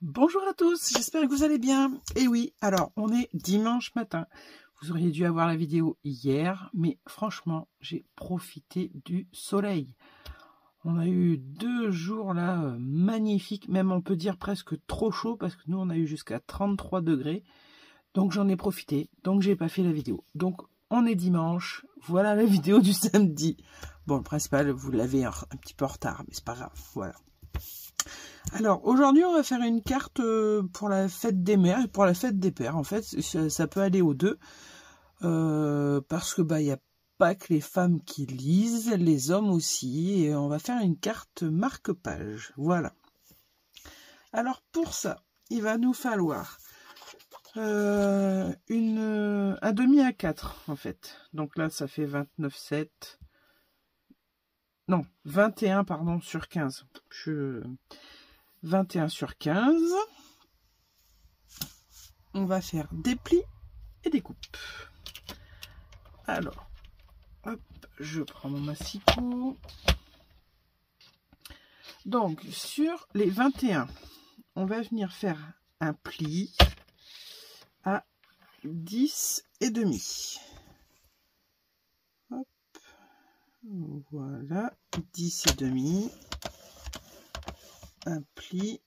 Bonjour à tous, j'espère que vous allez bien. Et oui, alors on est dimanche matin. Vous auriez dû avoir la vidéo hier, mais franchement, j'ai profité du soleil. On a eu 2 jours là magnifiques, même on peut dire presque trop chaud, parce que nous on a eu jusqu'à 33 degrés. Donc j'en ai profité, donc j'ai pas fait la vidéo. Donc on est dimanche, voilà la vidéo du samedi. Bon, le principal, vous l'avez un petit peu en retard, mais c'est pas grave, voilà. Alors aujourd'hui on va faire une carte pour la fête des mères et pour la fête des pères. En fait ça peut aller aux deux, parce que il n'y a pas que les femmes qui lisent, les hommes aussi, et on va faire une carte marque-page. Voilà. Alors pour ça il va nous falloir un demi A4 en fait. Donc là ça fait 29,7. Non, 21 pardon sur 15. 21 sur 15. On va faire des plis et des coupes. Alors, hop, je prends mon massicot. Donc, sur les 21, on va venir faire un pli à 10,5. Hop, voilà, 10,5. Un pli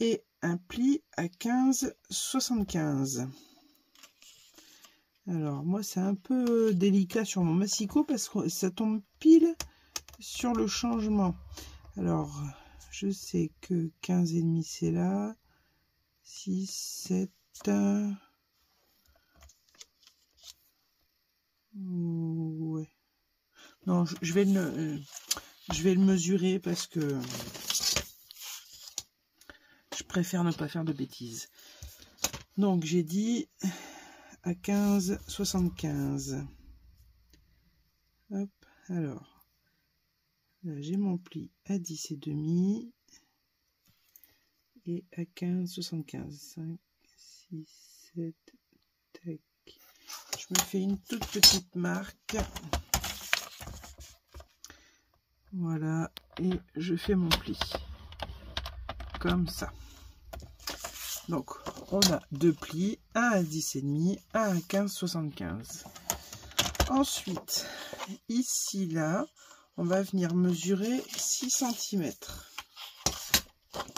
et un pli à 15,75. Alors moi c'est un peu délicat sur mon massicot parce que ça tombe pile sur le changement. Alors je sais que 15,5 c'est là, 6, 7, ouais. Non, je vais le mesurer parce que je préfère ne pas faire de bêtises. Donc j'ai dit à 15,75. Hop, alors là j'ai mon pli à 10,5 et à 15,75. 5, 6, 7, tac. Je me fais une toute petite marque. Voilà, et je fais mon pli comme ça. Donc on a 2 plis, un à 10,5, un à 15,75. Ensuite ici là on va venir mesurer 6 cm.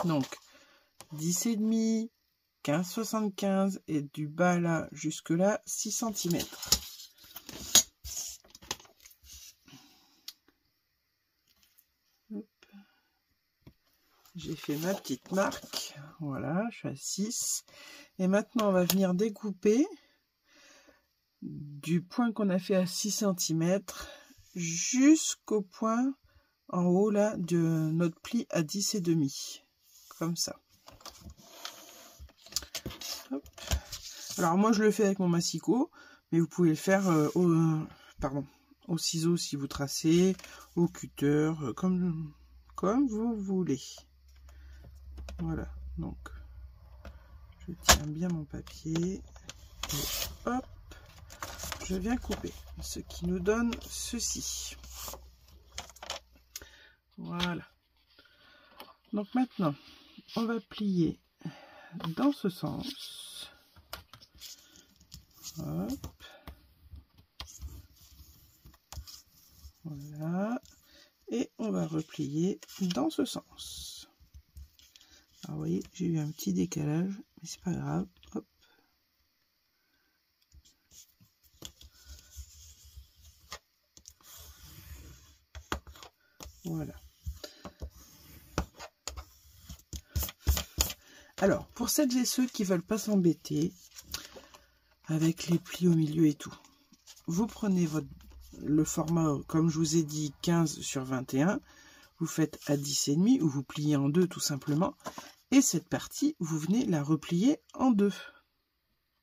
Donc 10,5, 15,75 et du bas là jusque là 6 cm. J'ai fait ma petite marque, voilà, je suis à 6. Et maintenant, on va venir découper du point qu'on a fait à 6 cm jusqu'au point en haut là de notre pli à 10,5. Comme ça. Hop. Alors moi, je le fais avec mon massicot, mais vous pouvez le faire au ciseau si vous tracez, au cutter, comme vous voulez. Voilà, donc je tiens bien mon papier et hop, je viens couper, ce qui nous donne ceci. Voilà. Donc maintenant, on va plier dans ce sens. Hop. Voilà. Et on va replier dans ce sens. Alors, vous voyez, j'ai eu un petit décalage, mais c'est pas grave. Hop. Voilà. Alors, pour celles et ceux qui veulent pas s'embêter avec les plis au milieu et tout, vous prenez le format, comme je vous ai dit, 15 sur 21, vous faites à 10,5 ou vous pliez en deux tout simplement. Et cette partie, vous venez la replier en deux.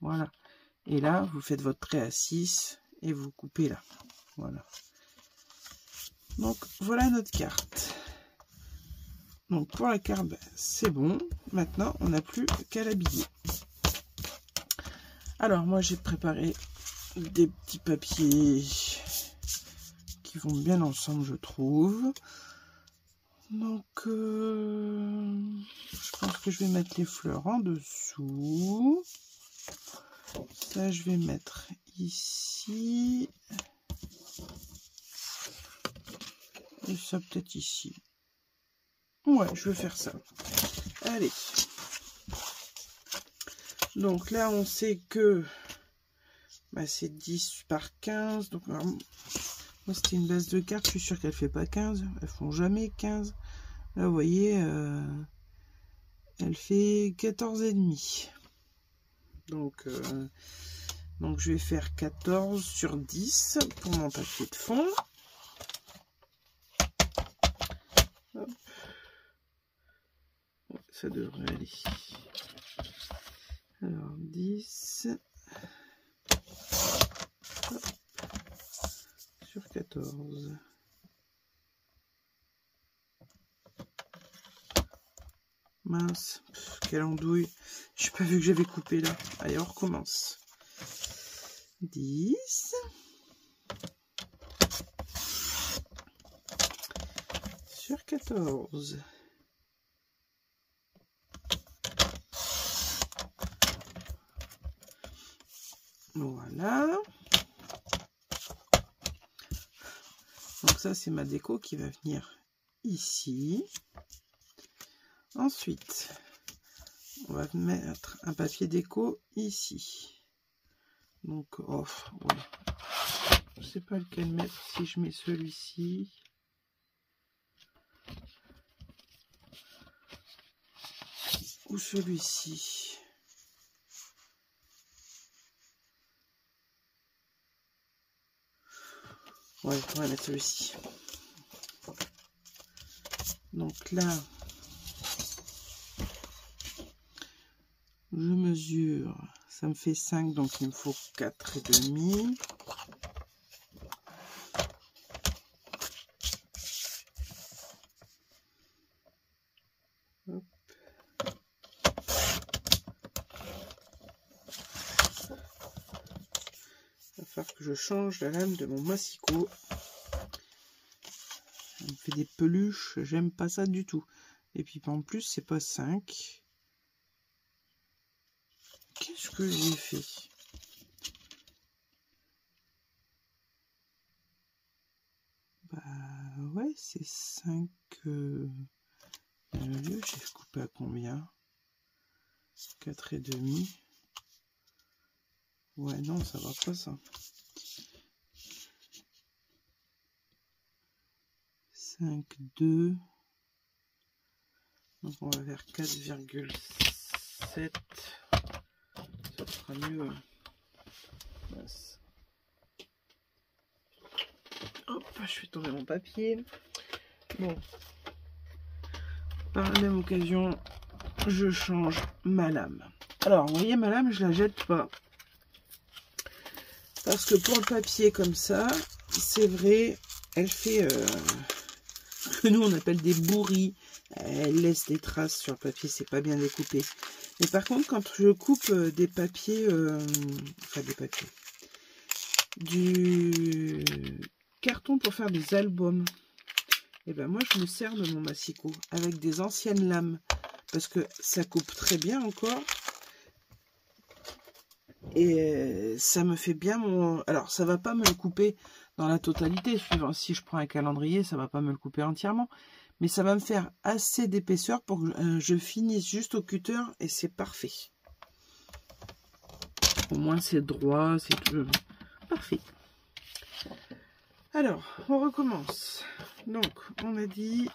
Voilà. Et là, vous faites votre trait à 6 et vous coupez là. Voilà. Donc, voilà notre carte. Donc, pour la carte, c'est bon. Maintenant, on n'a plus qu'à l'habiller. Alors, moi, j'ai préparé des petits papiers qui vont bien ensemble, je trouve. Donc, je pense que je vais mettre les fleurs en dessous. Ça, je vais mettre ici. Et ça, peut-être ici. Ouais, je vais faire ça. Allez. Donc là, on sait que bah, c'est 10 par 15. Donc, alors, moi, c'était une base de cartes. Je suis sûre qu'elle ne fait pas 15. Elles font jamais 15. Là, vous voyez, elle fait 14,5. Donc, je vais faire 14 sur 10 pour mon papier de fond. Hop. Ouais, ça devrait aller. Alors, 10 hop, sur 14. Mince, quelle andouille. Je n'ai pas vu que j'avais coupé là. Allez, on recommence. 10 sur 14. Voilà. Donc ça, c'est ma déco qui va venir ici. Ensuite, on va mettre un papier déco ici. Donc, ouais. Je ne sais pas lequel mettre, si je mets celui-ci. Ou celui-ci. Ouais, on va mettre celui-ci. Donc là, je mesure, ça me fait 5, donc il me faut 4,5. Hop. Il va falloir que je change la lame de mon massicot. Elle me fait des peluches, j'aime pas ça du tout. Et puis en plus, c'est pas 5. Qu'est-ce que j'ai fait? Bah ouais, c'est 5. J'ai coupé à combien? 4,5. Ouais, non, ça va pas ça. 5, 2. Donc on va vers 4,7. Ça sera mieux. Hop, je fais tomber mon papier. Bon. Par la même occasion, je change ma lame. Alors, vous voyez, ma lame, je la jette pas. Parce que pour le papier comme ça, c'est vrai, elle fait ce que nous on appelle des bourris. Elle laisse des traces sur le papier, c'est pas bien découpé. Mais par contre, quand je coupe des papiers, enfin des papiers, du carton pour faire des albums, et ben moi je me sers de mon massicot avec des anciennes lames parce que ça coupe très bien encore. Et ça me fait bien mon... Alors, ça va pas me le couper dans la totalité. Suivant, si je prends un calendrier, ça va pas me le couper entièrement. Mais ça va me faire assez d'épaisseur pour que je finisse juste au cutter. Et c'est parfait. Au moins, c'est droit. C'est tout... Parfait. Alors, on recommence. Donc, on a dit...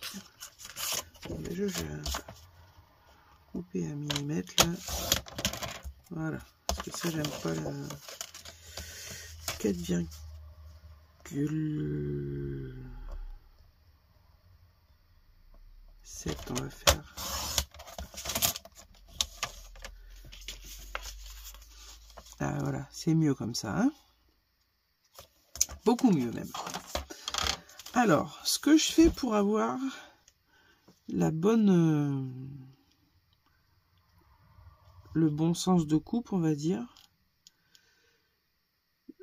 Déjà, je vais couper à millimètre, là. Voilà. Parce que ça, j'aime pas la 4,7 on va faire. Ah voilà, c'est mieux comme ça, hein, beaucoup mieux même. Alors, ce que je fais pour avoir la bonne... le bon sens de coupe, on va dire,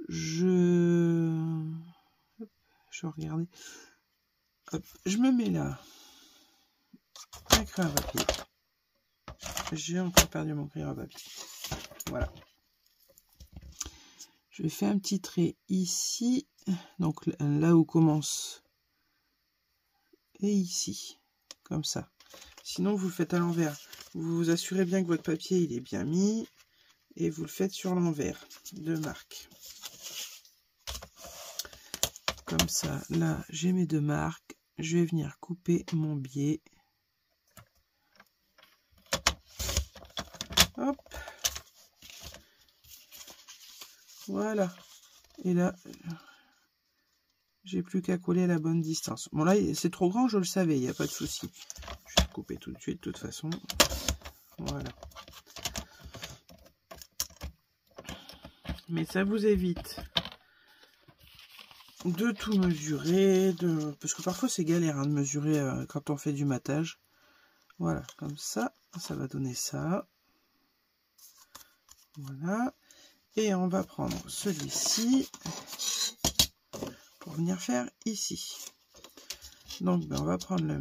je Je vais regarder. Hop, je me mets là. Un crayon à papier. J'ai encore perdu mon crayon à papier. Voilà. Je vais faire un petit trait ici. Donc là où commence. Et ici. Comme ça. Sinon, vous le faites à l'envers. Vous vous assurez bien que votre papier il est bien mis. Et vous le faites sur l'envers de marque. Comme ça, là, j'ai mes 2 marques. Je vais venir couper mon biais. Hop. Voilà. Et là, j'ai plus qu'à coller à la bonne distance. Bon, là, c'est trop grand, je le savais, il n'y a pas de souci. Je vais couper tout de suite, de toute façon. Voilà. Mais ça vous évite de tout mesurer, parce que parfois c'est galère hein, de mesurer quand on fait du matage. Voilà, comme ça, ça va donner ça. Voilà. Et on va prendre celui-ci pour venir faire ici. Donc ben, on va prendre le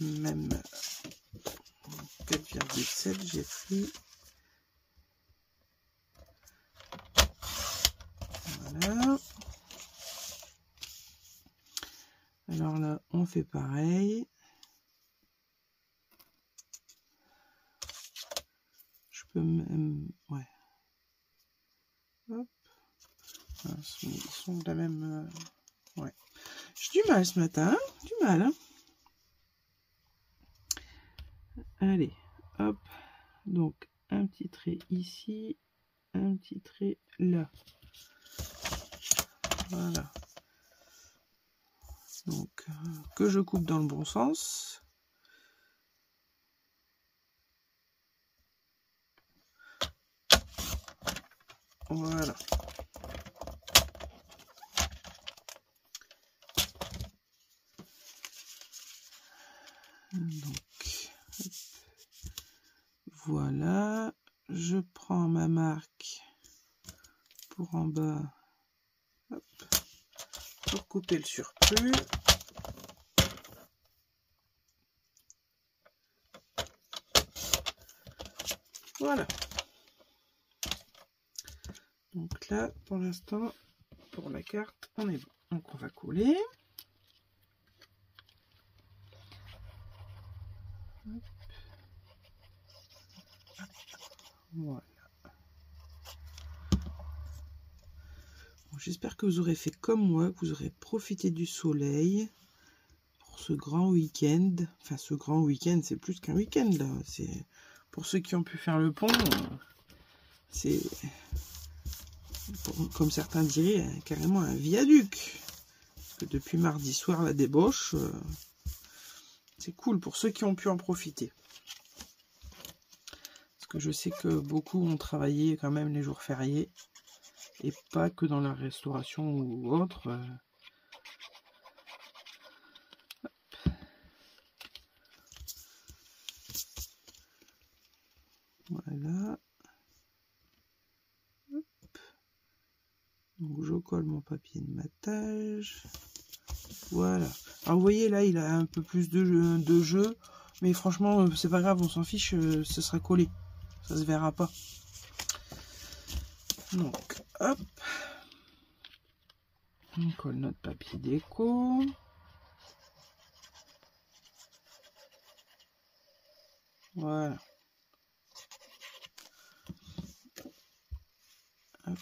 même 4,7, j'ai pris. Voilà. Alors là, on fait pareil. Je peux même... Ouais. Hop. Ils sont de la même... Ouais. J'ai du mal ce matin. Hein, du mal. Hein. Allez. Hop. Donc, un petit trait ici. Un petit trait là. Voilà. Donc, que je coupe dans le bon sens. Voilà. Donc, voilà. Je prends ma marque pour en bas. Hop, pour couper le surplus. Voilà. Donc là, pour l'instant, pour la carte, on est bon. Donc on va coller. Hop. Voilà. Bon, j'espère que vous aurez fait comme moi, que vous aurez profité du soleil pour ce grand week-end. Enfin, ce grand week-end, c'est plus qu'un week-end là. C'est pour ceux qui ont pu faire le pont. C'est, comme certains diraient, carrément un viaduc. Parce que depuis mardi soir, la débauche, c'est cool pour ceux qui ont pu en profiter. Parce que je sais que beaucoup ont travaillé quand même les jours fériés. Et pas que dans la restauration ou autre. Voilà. Hop. Donc je colle mon papier de matage. Voilà. Alors vous voyez là, il a un peu plus de jeu. Mais franchement, c'est pas grave, on s'en fiche, ce sera collé. Ça se verra pas. Donc, hop. On colle notre papier déco. Voilà. Hop.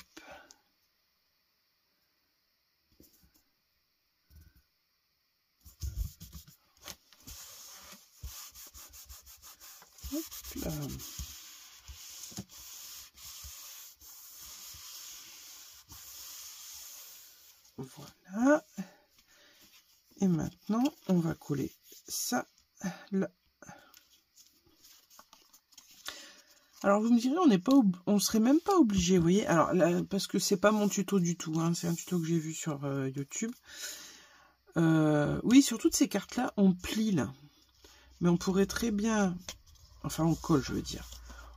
Hop là. Voilà. Et maintenant, on va coller ça là. Alors vous me direz, on serait même pas obligé, vous voyez. Alors là, parce que c'est pas mon tuto du tout, hein, c'est un tuto que j'ai vu sur YouTube. Oui, sur toutes ces cartes-là, on plie là. Mais on pourrait très bien, enfin on colle, je veux dire.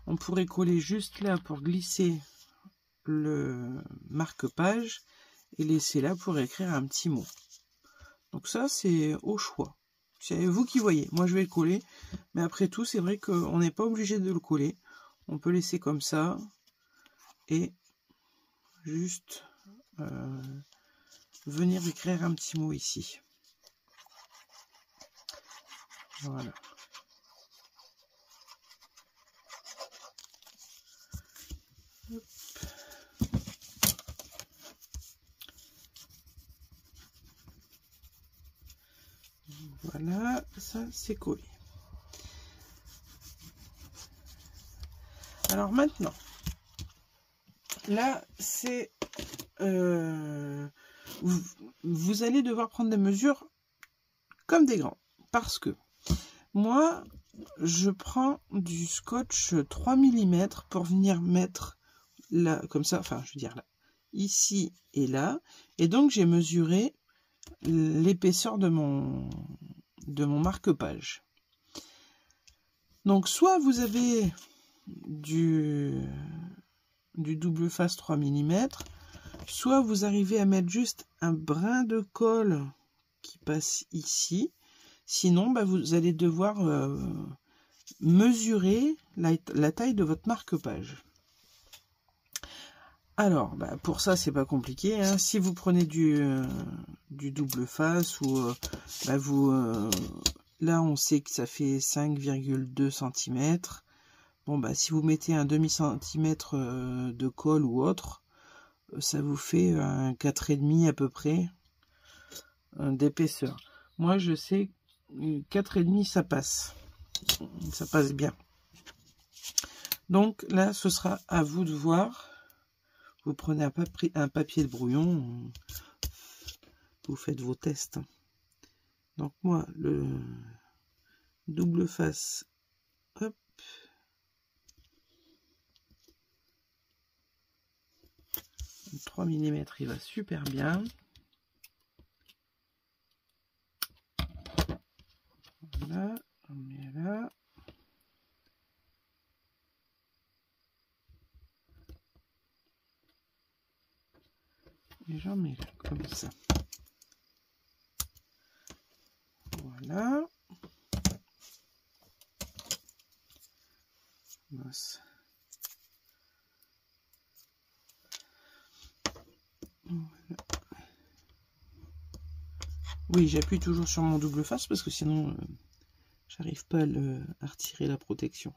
On pourrait coller juste là pour glisser le marque-page et laisser là pour écrire un petit mot. Donc ça, c'est au choix. C'est vous qui voyez. Moi, je vais le coller. Mais après tout, c'est vrai qu'on n'est pas obligé de le coller. On peut laisser comme ça. Et juste venir écrire un petit mot ici. Voilà. Hop. Voilà, ça c'est collé. Alors maintenant, là c'est vous allez devoir prendre des mesures comme des grands, parce que moi je prends du scotch 3 mm pour venir mettre là comme ça, enfin je veux dire là, ici et là, et donc j'ai mesuré l'épaisseur de mon marque-page. Donc soit vous avez du double face 3 mm, soit vous arrivez à mettre juste un brin de colle qui passe ici, sinon bah, vous allez devoir mesurer la taille de votre marque-page. Alors, bah, pour ça, c'est pas compliqué. Hein. Si vous prenez du double face ou bah, là, on sait que ça fait 5,2 cm. Bon, bah, si vous mettez un demi-centimètre de colle ou autre, ça vous fait un 4,5 à peu près d'épaisseur. Moi, je sais 4,5, ça passe. Ça passe bien. Donc là, ce sera à vous de voir. Vous prenez un papier de brouillon, vous faites vos tests. Donc moi, le double face, hop, le 3 mm, il va super bien. Voilà, on met là. Et j'en mets là, comme ça. Voilà. Voilà. Oui, j'appuie toujours sur mon double face parce que sinon, j'arrive pas à retirer la protection.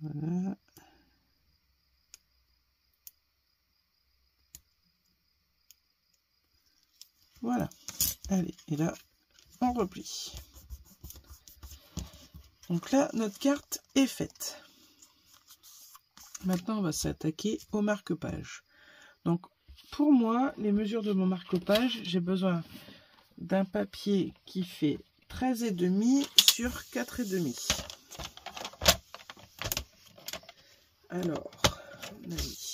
Voilà. Voilà. Allez, et là, on replie. Donc là, notre carte est faite. Maintenant, on va s'attaquer au marque-page. Donc, pour moi, les mesures de mon marque-page, j'ai besoin d'un papier qui fait 13,5 sur 4,5. Alors, on a mis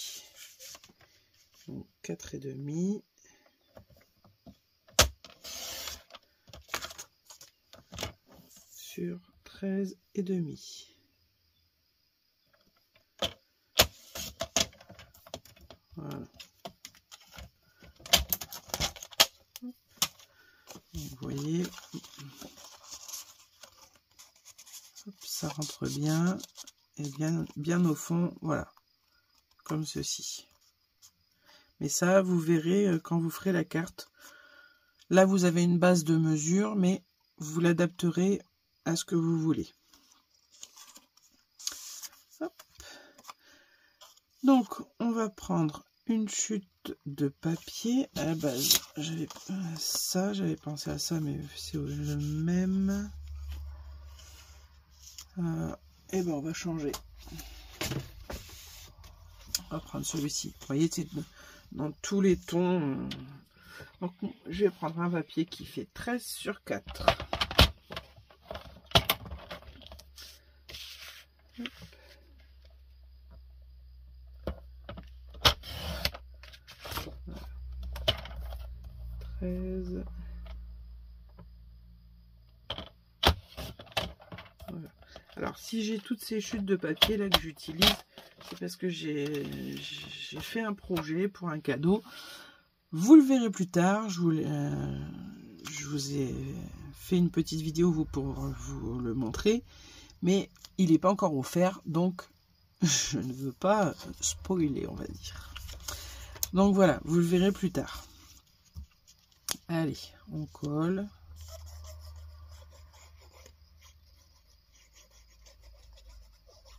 4,5 sur 13,5. Voilà. Vous voyez, hop, ça rentre bien et bien au fond, voilà, comme ceci. Mais ça, vous verrez quand vous ferez la carte. Là, vous avez une base de mesure, mais vous l'adapterez à ce que vous voulez. Hop. Donc, on va prendre une chute de papier à la base. J'avais pensé à ça, mais c'est le même. Et ben, on va changer. On va prendre celui-ci. Vous voyez, c'est dans tous les tons. Donc, je vais prendre un papier qui fait 13 sur 4. Voilà. 13. Voilà. si j'ai toutes ces chutes de papier là que j'utilise, c'est parce que j'ai fait un projet pour un cadeau. Vous le verrez plus tard. Je vous ai fait une petite vidéo pour vous le montrer, mais il n'est pas encore offert, donc je ne veux pas spoiler, on va dire. Donc voilà, vous le verrez plus tard. Allez, on colle.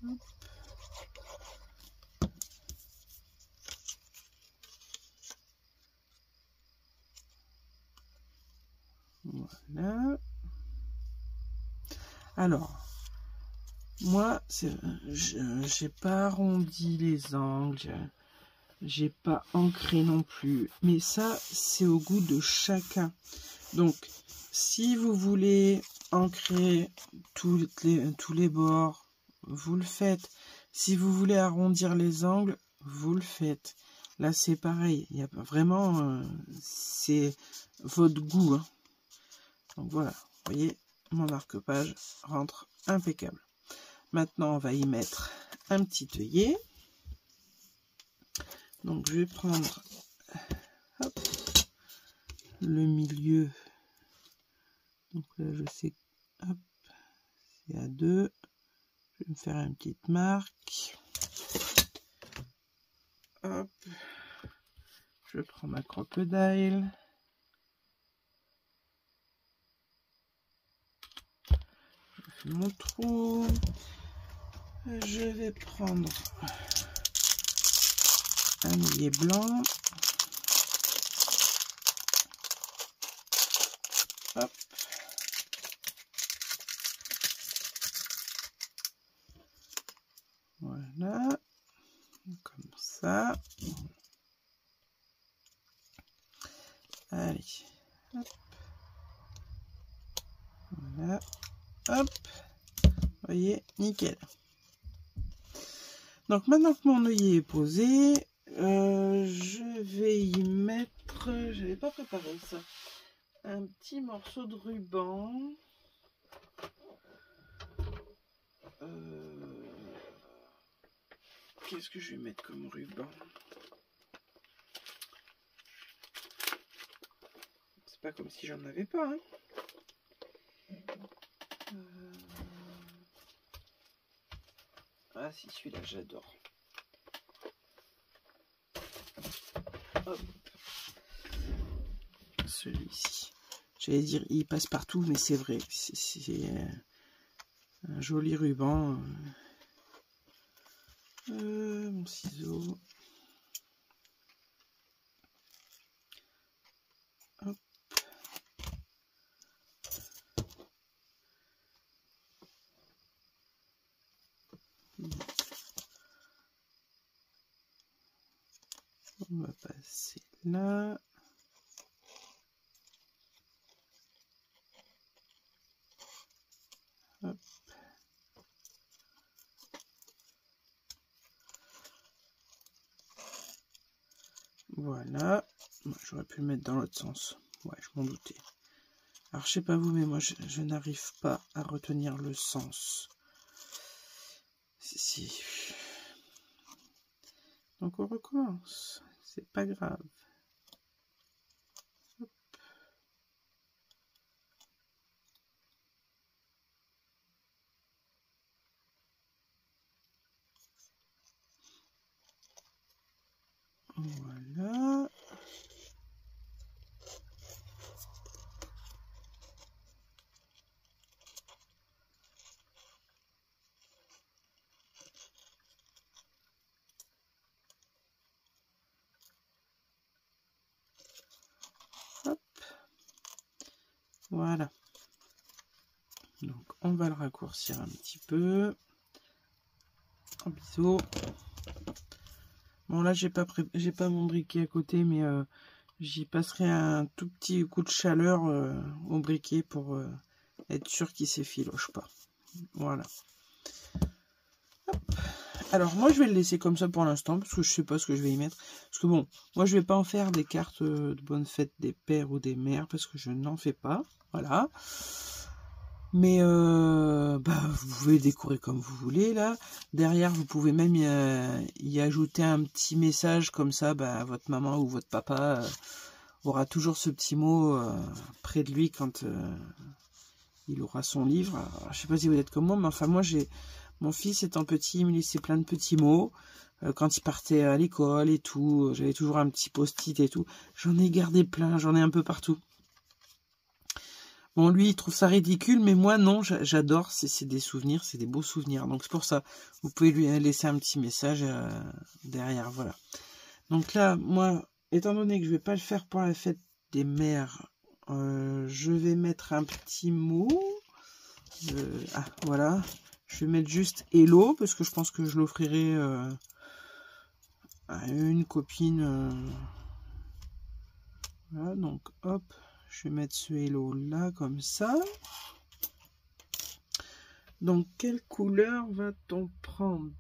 Hop. Voilà. Alors, moi, j'ai pas arrondi les angles, j'ai pas ancré non plus, mais ça, c'est au goût de chacun. Donc, si vous voulez ancrer tous les bords, vous le faites. Si vous voulez arrondir les angles, vous le faites. Là, c'est pareil. Il y a vraiment, c'est votre goût. Hein. Donc voilà, vous voyez, mon marque-page rentre impeccable. Maintenant, on va y mettre un petit œillet. Donc, je vais prendre hop, le milieu. Donc là, je sais, hop, c'est à 2. Je vais me faire une petite marque. Hop, je prends ma crocodile. Je fais mon trou. Je vais prendre un œillet blanc. Hop. Voilà. Comme ça. Allez. Hop. Voilà. Hop. Vous voyez, nickel. Donc maintenant que mon œillet est posé, je vais y mettre, je n'avais pas préparé ça, un petit morceau de ruban. Qu'est-ce que je vais mettre comme ruban? C'est pas comme si j'en avais pas. Hein. Ah si, celui-là, j'adore. Celui-ci. J'allais dire, il passe partout, mais c'est vrai. C'est un joli ruban. Mon ciseau. Hop. On va passer là. Hop. Voilà. J'aurais pu le mettre dans l'autre sens. Ouais, je m'en doutais. Alors, je sais pas vous, mais moi, je n'arrive pas à retenir le sens. Si. Donc, on recommence. C'est pas grave. Hop. Voilà. Hop. Voilà. Donc, on va le raccourcir un petit peu. En biseau. Bon, là, j'ai pas mon briquet à côté, mais j'y passerai un tout petit coup de chaleur au briquet pour être sûr qu'il s'effiloche pas. Voilà. Hop. Alors, moi, je vais le laisser comme ça pour l'instant, parce que je sais pas ce que je vais y mettre. Parce que bon, moi, je vais pas en faire des cartes de bonne fête des pères ou des mères, parce que je n'en fais pas. Voilà. Mais vous pouvez décorer comme vous voulez là. Derrière, vous pouvez même y ajouter un petit message comme ça. Votre maman ou votre papa aura toujours ce petit mot près de lui quand il aura son livre. Alors, je sais pas si vous êtes comme moi, mais enfin moi mon fils étant petit, il me laissait plein de petits mots. Quand il partait à l'école et tout, j'avais toujours un petit post-it et tout. J'en ai gardé plein, j'en ai un peu partout. Bon, lui, il trouve ça ridicule, mais moi, non, j'adore. C'est des souvenirs, c'est des beaux souvenirs. Donc, c'est pour ça. Vous pouvez lui laisser un petit message derrière, voilà. Donc là, moi, étant donné que je vais pas le faire pour la fête des mères, je vais mettre un petit mot. Voilà. Je vais mettre juste hello, parce que je pense que je l'offrirai à une copine. Voilà, donc hop, je vais mettre ce hello là, comme ça. Donc, quelle couleur va-t-on prendre?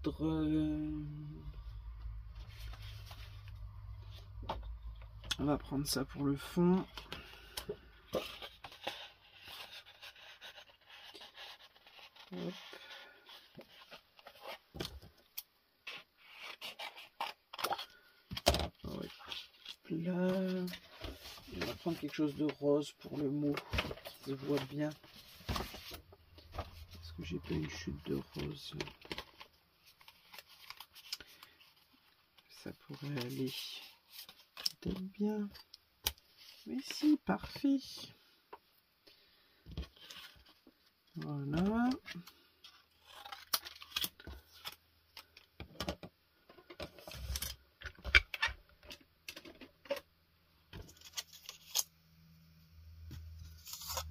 On va prendre ça pour le fond. Hop. Ouais. Là, on va prendre quelque chose de rose pour le mot qui se voit bien. Est-ce que j'ai pas une chute de rose? Ça pourrait aller peut-être bien. Mais si, parfait. Voilà.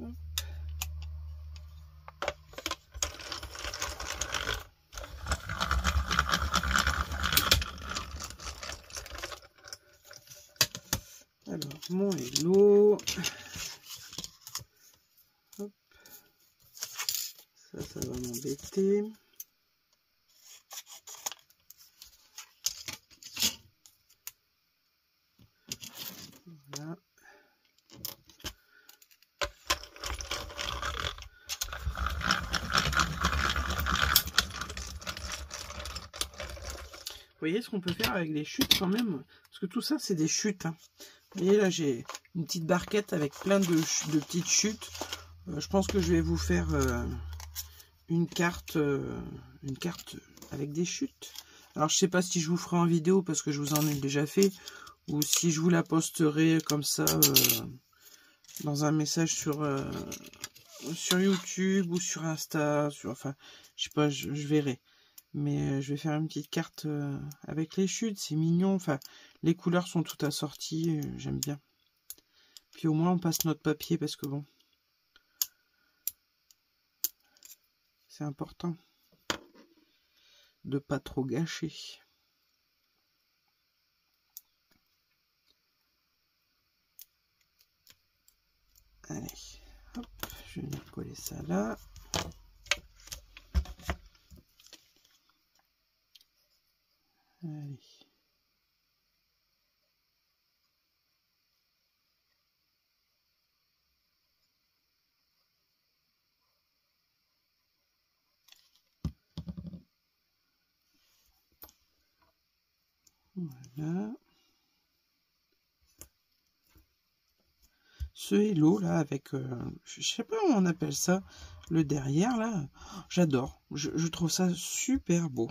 Hop. Alors, mon hello. Hop. Ça va m'embêter. Voilà. Vous voyez ce qu'on peut faire avec les chutes quand même? Parce que tout ça, c'est des chutes. Hein. Vous voyez, là, j'ai une petite barquette avec plein de petites chutes. Je pense que je vais vous faire une carte avec des chutes. Alors, je sais pas si je vous ferai en vidéo parce que je vous en ai déjà fait. Ou si je vous la posterai comme ça dans un message sur YouTube ou sur Insta. Enfin, je sais pas, je verrai. Mais je vais faire une petite carte avec les chutes, c'est mignon. Enfin, les couleurs sont toutes assorties, j'aime bien. Puis au moins on passe notre papier parce que bon, c'est important de pas trop gâcher. Allez, hop, je vais venir coller ça là. Allez. Voilà. Ce hello là avec, je sais pas comment on appelle ça, le derrière là, j'adore. Je trouve ça super beau.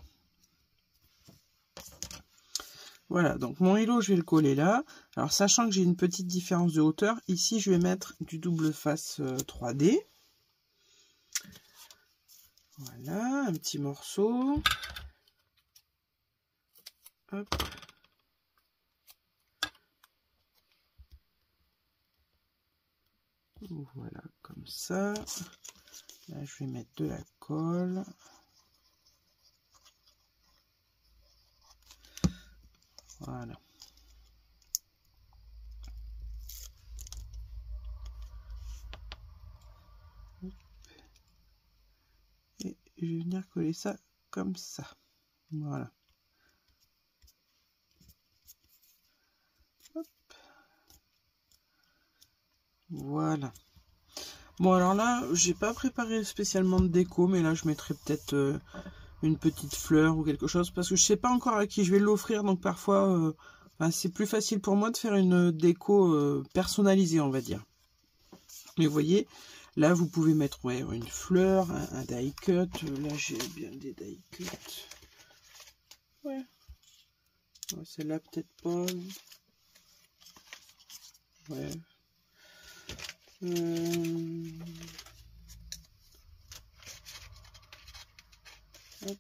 Voilà, donc mon hello, je vais le coller là. Alors, sachant que j'ai une petite différence de hauteur, ici, je vais mettre du double face 3D. Voilà, un petit morceau. Hop. Voilà, comme ça. Là, je vais mettre de la colle. Voilà. Et je vais venir coller ça comme ça. Voilà. Hop. Voilà. Bon, alors là, j'ai pas préparé spécialement de déco, mais là, je mettrai peut-être une petite fleur ou quelque chose, parce que je sais pas encore à qui je vais l'offrir, donc parfois, c'est plus facile pour moi de faire une déco personnalisée, on va dire. Mais vous voyez, là, vous pouvez mettre une fleur, un die cut. Là, j'ai bien des die cut. Ouais. Celle-là, peut-être pas. Ouais. Hop.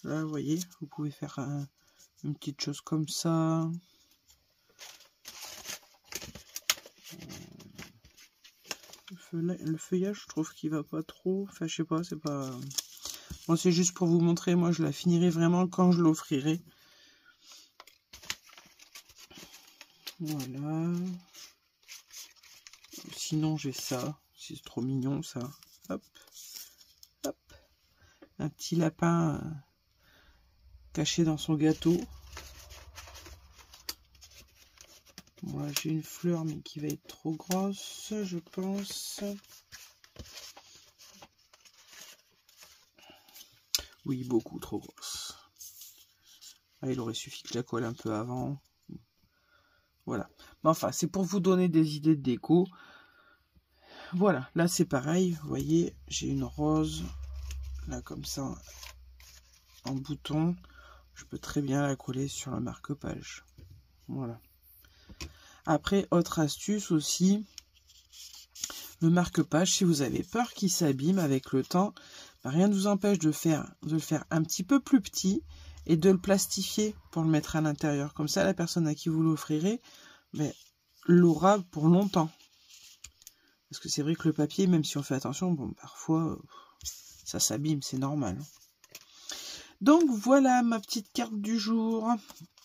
Là, vous voyez, vous pouvez faire une petite chose comme ça. Le feuillage, je trouve qu'il va pas trop. Enfin, je sais pas, c'est pas... Bon, c'est juste pour vous montrer. Moi, je la finirai vraiment quand je l'offrirai. Voilà. Sinon, j'ai ça. C'est trop mignon, ça. Hop. Hop. Un petit lapin caché dans son gâteau. Moi, j'ai une fleur, mais qui va être trop grosse, je pense. Oui, beaucoup trop grosse. Ah, il aurait suffi que je la colle un peu avant. Voilà. Mais enfin, c'est pour vous donner des idées de déco. Voilà, là c'est pareil. Vous voyez, j'ai une rose. Là, comme ça, en bouton. Je peux très bien la coller sur le marque-page. Voilà. Après, autre astuce aussi. Le marque-page, si vous avez peur qu'il s'abîme avec le temps, rien ne vous empêche de le faire un petit peu plus petit et de le plastifier pour le mettre à l'intérieur. Comme ça, la personne à qui vous l'offrirez l'aura pour longtemps. Parce que c'est vrai que le papier, même si on fait attention, bon, parfois, ça s'abîme, c'est normal. Donc, voilà ma petite carte du jour.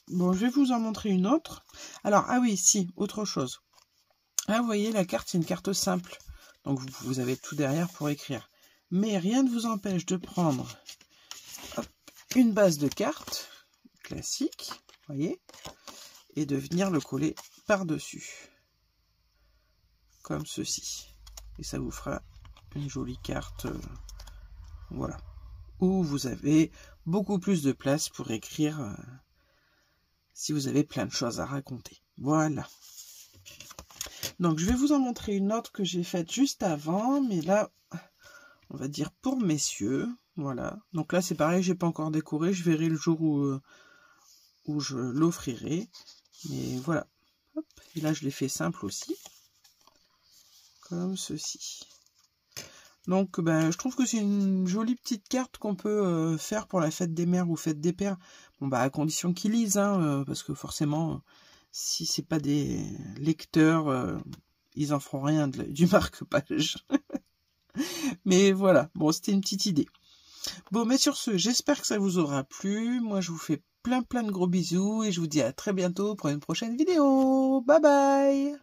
Bon, je vais vous en montrer une autre. Alors, ah oui, si, autre chose. Là, vous voyez, la carte, c'est une carte simple. Donc, vous avez tout derrière pour écrire. Mais rien ne vous empêche de prendre une base de cartes classique, vous voyez, et de venir le coller par-dessus. Comme ceci. Et ça vous fera une jolie carte, voilà. Où vous avez beaucoup plus de place pour écrire si vous avez plein de choses à raconter. Voilà. Donc, je vais vous en montrer une autre que j'ai faite juste avant, mais là, on va dire pour messieurs. Voilà. Donc là, c'est pareil, j'ai pas encore décoré. Je verrai le jour où je l'offrirai. Mais voilà. Hop. Et là, je l'ai fait simple aussi. Comme ceci. Donc, je trouve que c'est une jolie petite carte qu'on peut faire pour la fête des mères ou fête des pères. Bon, à condition qu'ils lisent, hein, parce que forcément, si c'est pas des lecteurs, ils en feront rien du marque-page. Mais voilà, bon, c'était une petite idée. Bon, mais sur ce, j'espère que ça vous aura plu. Moi, je vous fais plein de gros bisous et je vous dis à très bientôt pour une prochaine vidéo. Bye bye!